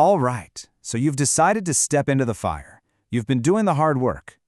All right, so you've decided to step into the fire. You've been doing the hard work,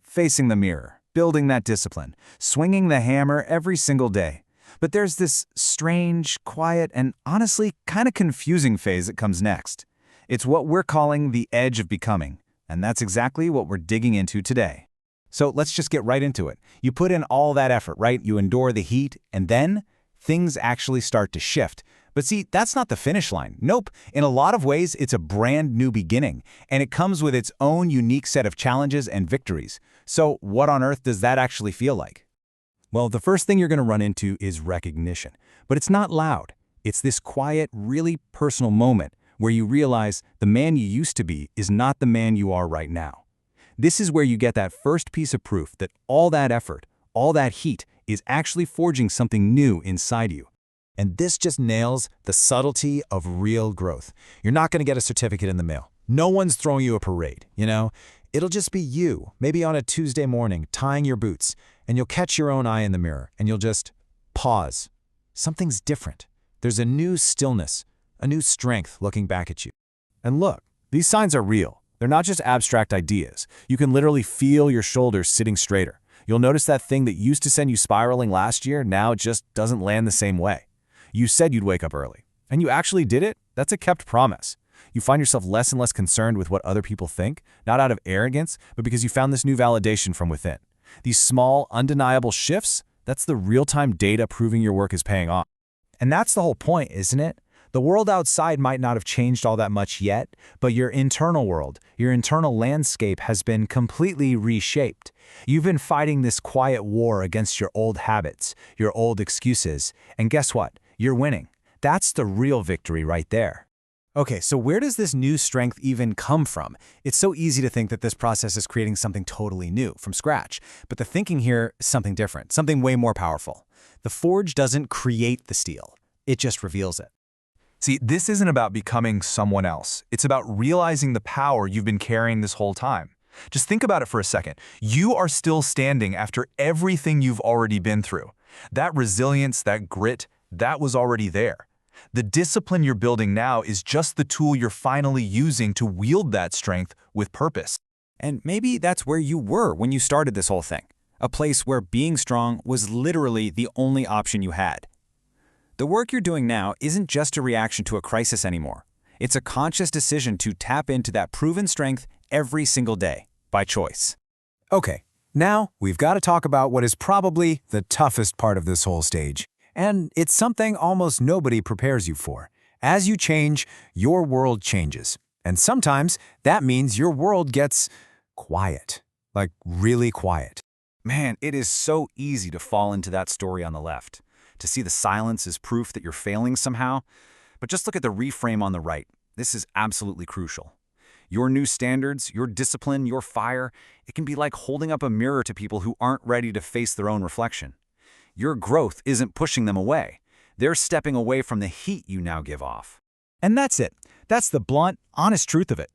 facing the mirror, building that discipline, swinging the hammer every single day. But there's this strange, quiet, and honestly kind of confusing phase that comes next. It's what we're calling the edge of becoming, and that's exactly what we're digging into today. So let's just get right into it. You put in all that effort, right? You endure the heat, and then things actually start to shift. But see, that's not the finish line. Nope. In a lot of ways, it's a brand new beginning, and it comes with its own unique set of challenges and victories. So what on earth does that actually feel like? Well, the first thing you're going to run into is recognition. But it's not loud. It's this quiet, really personal moment where you realize the man you used to be is not the man you are right now. This is where you get that first piece of proof that all that effort, all that heat, is actually forging something new inside you. And this just nails the subtlety of real growth. You're not going to get a certificate in the mail. No one's throwing you a parade, It'll just be you, maybe on a Tuesday morning, tying your boots, and you'll catch your own eye in the mirror, and you'll just pause. Something's different. There's a new stillness, a new strength looking back at you. And look, these signs are real. They're not just abstract ideas. You can literally feel your shoulders sitting straighter. You'll notice that thing that used to send you spiraling last year now just doesn't land the same way. You said you'd wake up early, and you actually did it. That's a kept promise. You find yourself less and less concerned with what other people think, not out of arrogance, but because you found this new validation from within. These small, undeniable shifts, that's the real-time data proving your work is paying off. And that's the whole point, isn't it? The world outside might not have changed all that much yet, but your internal world, your internal landscape has been completely reshaped. You've been fighting this quiet war against your old habits, your old excuses, and guess what? You're winning. That's the real victory right there. Okay, so where does this new strength even come from? It's so easy to think that this process is creating something totally new, from scratch. But the thinking here is something different, something way more powerful. The forge doesn't create the steel. It just reveals it. See, this isn't about becoming someone else. It's about realizing the power you've been carrying this whole time. Just think about it for a second. You are still standing after everything you've already been through. That resilience, that grit, that was already there. The discipline you're building now is just the tool you're finally using to wield that strength with purpose. And maybe that's where you were when you started this whole thing. A place where being strong was literally the only option you had. The work you're doing now isn't just a reaction to a crisis anymore. It's a conscious decision to tap into that proven strength every single day, by choice. Okay, now we've got to talk about what is probably the toughest part of this whole stage. And it's something almost nobody prepares you for. As you change, your world changes. And sometimes that means your world gets quiet, like really quiet. Man, it is so easy to fall into that story on the left, to see the silence as proof that you're failing somehow. But just look at the reframe on the right. This is absolutely crucial. Your new standards, your discipline, your fire, it can be like holding up a mirror to people who aren't ready to face their own reflection. Your growth isn't pushing them away. They're stepping away from the heat you now give off. And that's it. That's the blunt, honest truth of it.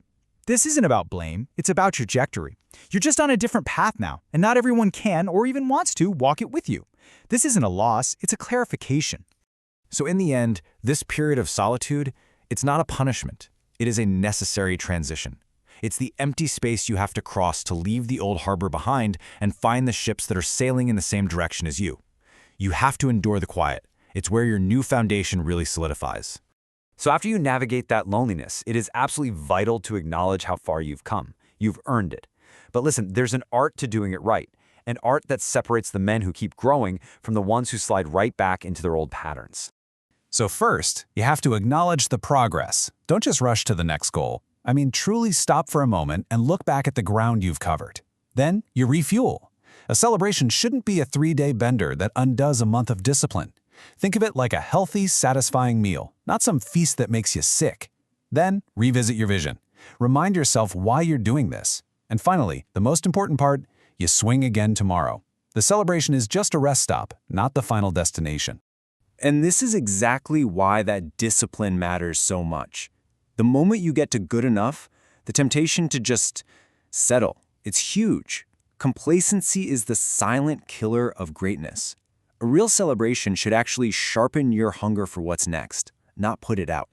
This isn't about blame. It's about trajectory. You're just on a different path now, and not everyone can or even wants to walk it with you. This isn't a loss. It's a clarification. So in the end, this period of solitude, it's not a punishment. It is a necessary transition. It's the empty space you have to cross to leave the old harbor behind and find the ships that are sailing in the same direction as you. You have to endure the quiet. It's where your new foundation really solidifies. So after you navigate that loneliness, it is absolutely vital to acknowledge how far you've come. You've earned it. But listen, there's an art to doing it right, an art that separates the men who keep growing from the ones who slide right back into their old patterns. So first, you have to acknowledge the progress. Don't just rush to the next goal. Truly stop for a moment and look back at the ground you've covered. Then you refuel. A celebration shouldn't be a 3-day bender that undoes a month of discipline. Think of it like a healthy, satisfying meal, not some feast that makes you sick. Then, revisit your vision. Remind yourself why you're doing this. And finally, the most important part, you swing again tomorrow. The celebration is just a rest stop, not the final destination. And this is exactly why that discipline matters so much. The moment you get to good enough, the temptation to just settle, it's huge. Complacency is the silent killer of greatness. A real celebration should actually sharpen your hunger for what's next, not put it out.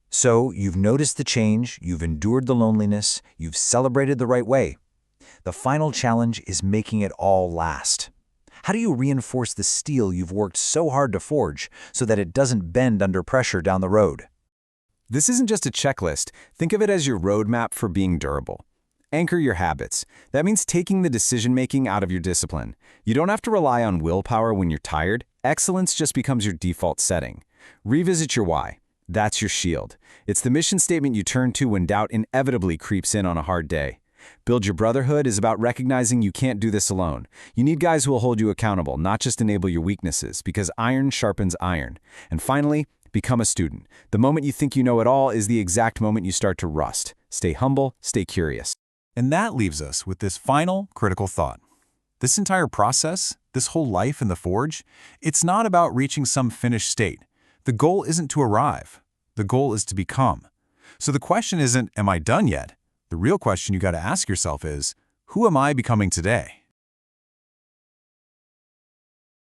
So you've noticed the change, you've endured the loneliness, you've celebrated the right way. The final challenge is making it all last. How do you reinforce the steel you've worked so hard to forge so that it doesn't bend under pressure down the road? This isn't just a checklist. Think of it as your roadmap for being durable. Anchor your habits. That means taking the decision-making out of your discipline. You don't have to rely on willpower when you're tired. Excellence just becomes your default setting. Revisit your why. That's your shield. It's the mission statement you turn to when doubt inevitably creeps in on a hard day. Build Your Brotherhood is about recognizing you can't do this alone. You need guys who will hold you accountable, not just enable your weaknesses, because iron sharpens iron. And finally, become a student. The moment you think you know it all is the exact moment you start to rust. Stay humble, stay curious. And that leaves us with this final critical thought. This entire process, this whole life in the forge, it's not about reaching some finished state. The goal isn't to arrive. The goal is to become. So the question isn't, am I done yet? The real question you got to ask yourself is, who am I becoming today?